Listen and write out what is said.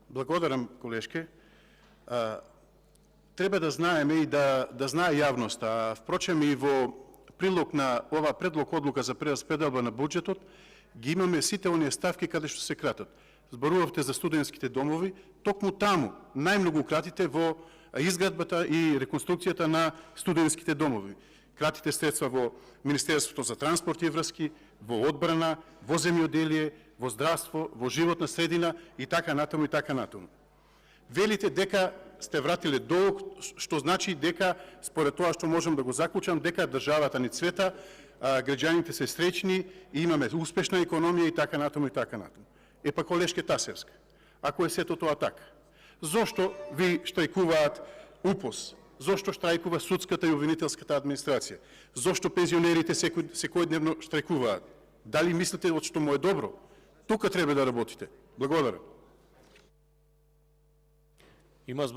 Благодарам, колешке. Треба да знаеме и да знае јавноста. Впрочем, и во прилог на ова предлог одлука за прераспределба на буџетот, ги имаме сите оние ставки каде што се кратат. Зборувавте за студентските домови, токму таму најмногу кратите во изградбата и реконструкцијата на студентските домови. Кратите средства во Министерството за транспорт и врски, во одбрана, во земјоделие, во здравство, во животна средина и така натаму и така натаму. Велите дека сте вратиле долг, што значи дека, според тоа што можам да го заклучам, дека државата ни цвета, граѓаните се среќни и имаме успешна економија и така натаму и така натаму. Па колешке Тасевска, ако е сето тоа така, зошто ви штрајкуваат УПОС? Зошто штрајкува судската и обвинителската администрација? Зошто пензионерите секојдневно штрајкуваат? Дали мислите што му е добро? Тука треба да работите. Благодарам. Има